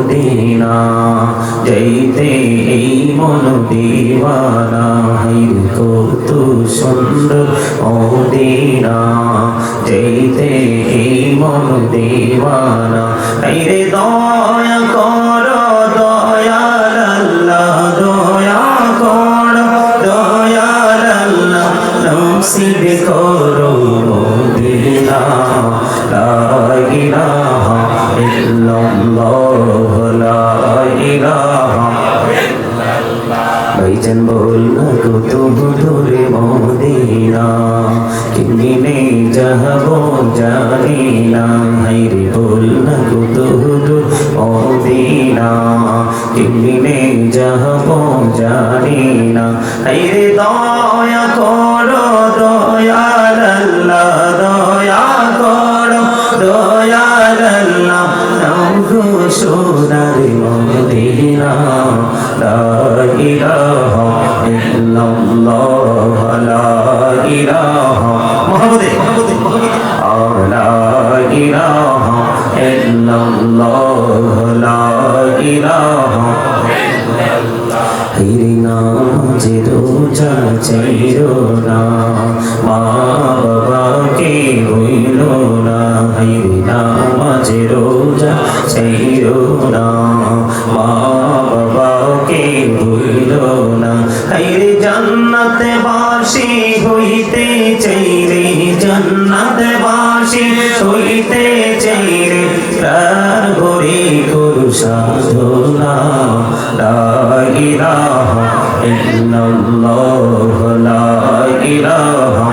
Medina যাইতে এই মন দিওয়ানা হাইরে কত সুন্দর মদিনা যাইতে এই মন দিওয়ানা হাইরে দয়া কর দয়াল আল্লাহ দয়া কর দয়াল আল্লাহ নসিব করো মদিনা লা ইলাহা ইল্লাল্লাহ লা ইলাহা ভাইজান বল না কত দূরে মদিনা কিনে যাবো জানি না হাইরে বল না কত দূর মদিনা কিনে যাবো জানি না হাইরে দয়া করো দয়াল আল্লাহ দয়া করো দয়াল আল্লাহ নামগো সোনার মদিনা লা ইলাহা ইল্লাল্লাহ লা ইলাহা মুহাম্মদে লা ইলাহা ইল্লাল্লাহ লা ইলাহা হিরে নামাজে রোজা চাইরো না মা বাবাকে হইল না হিরে নামাজে রোজা চাইরো না মা বাবাকে হইল না হিরে জান্নাতে বাসি হইতে চাইরে জান্নাতে বাসি হইতে চাইরে প্রাণ ভরে করু সাধনা লা ইলাহা ইল্লাল্লাহ লা ইলাহা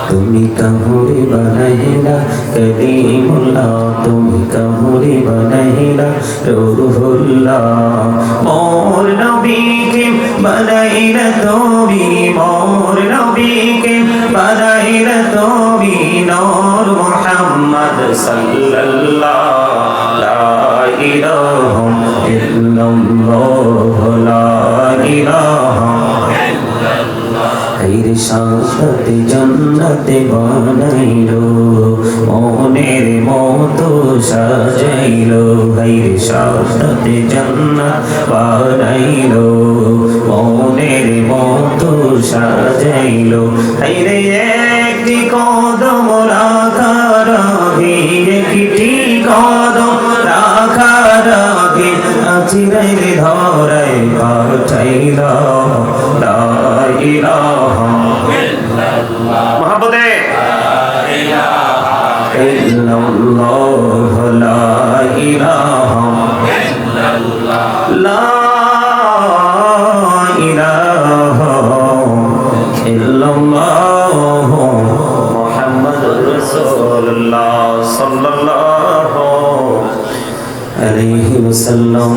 তুমি কাহুরে বানাইলা কলিমুল্লাহ তুমি কাহুরে বানাইলা রূহুল্লাহ মোর নবীকে বানাইলা তুমি মোর নবীকে বানাইলা তুমি নূর মুহাম্মদ সাল্লাল্লাহু লা ইলাহা ইল্লাল্লাহ লা ইলাহা হাইরে শান্তি জান্নাতে বানাইলো মনের মতো সাজাইলো হাইরে শান্তি জান্নাত বানাইলো মনের মতো সাজাইলো হাইরে একটি কদম রাখার আগে একটি কদম রাখার আগে আছিরাইলে ধরাই পাঠাইলা লা ইলাহা ইল্লাল্লাহ মুহাম্মদে লা ইলাহা ইল্লাল্লাহ লা ইলাহা ইল্লাল্লাহ লা ইলাহা ইল্লাল্লাহ মুহাম্মাদুর রাসূলুল্লাহ সাল্লাল্লাহু আলাইহি ওয়াসাল্লাম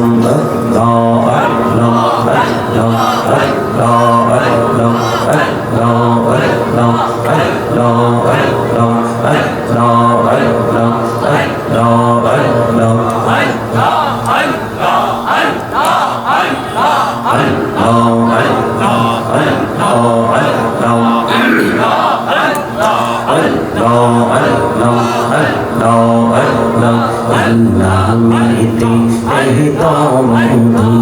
নামিতে এহতো মধু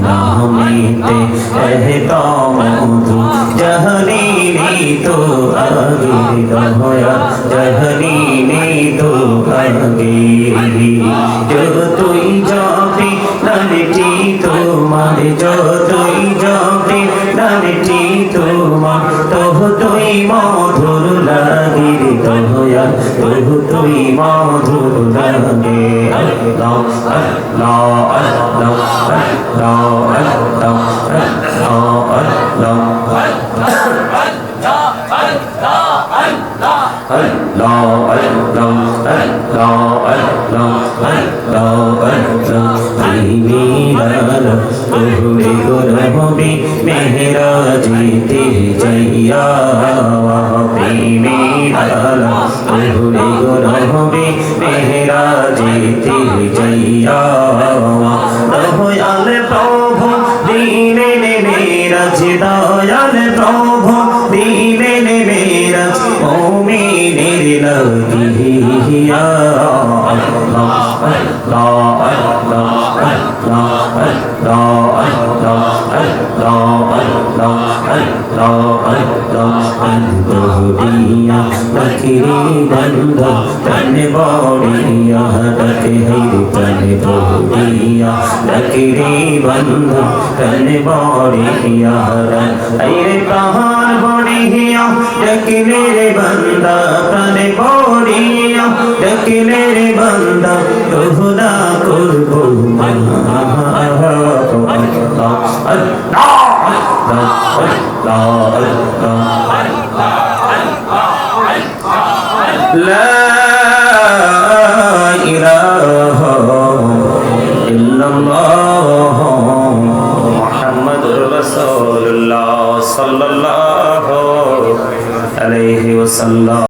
নামিতে এহতো মধু জহনীনি তো আগে দয়া জহনীনি তো আগে যতই যাবি নামটি তোমার যতই যাবি নামটি তোমার তহ তুই মধুর লাগে দয়া তহ তুই মধুর লাগে আল্লাহ আল্লাহ আল্লাহ আল্লাহ আল্লাহ মেহরাজিতে জইয়া মেহরাজিতে জইয়া দয়াল প্রভু দিনে মেরাজ দয়াল প্রভু দিনে মেরাজ মুমিনের লাগিয়া আল্লাহ সাল্লাল্লাহু আলাইহি ওয়াসাল্লাম।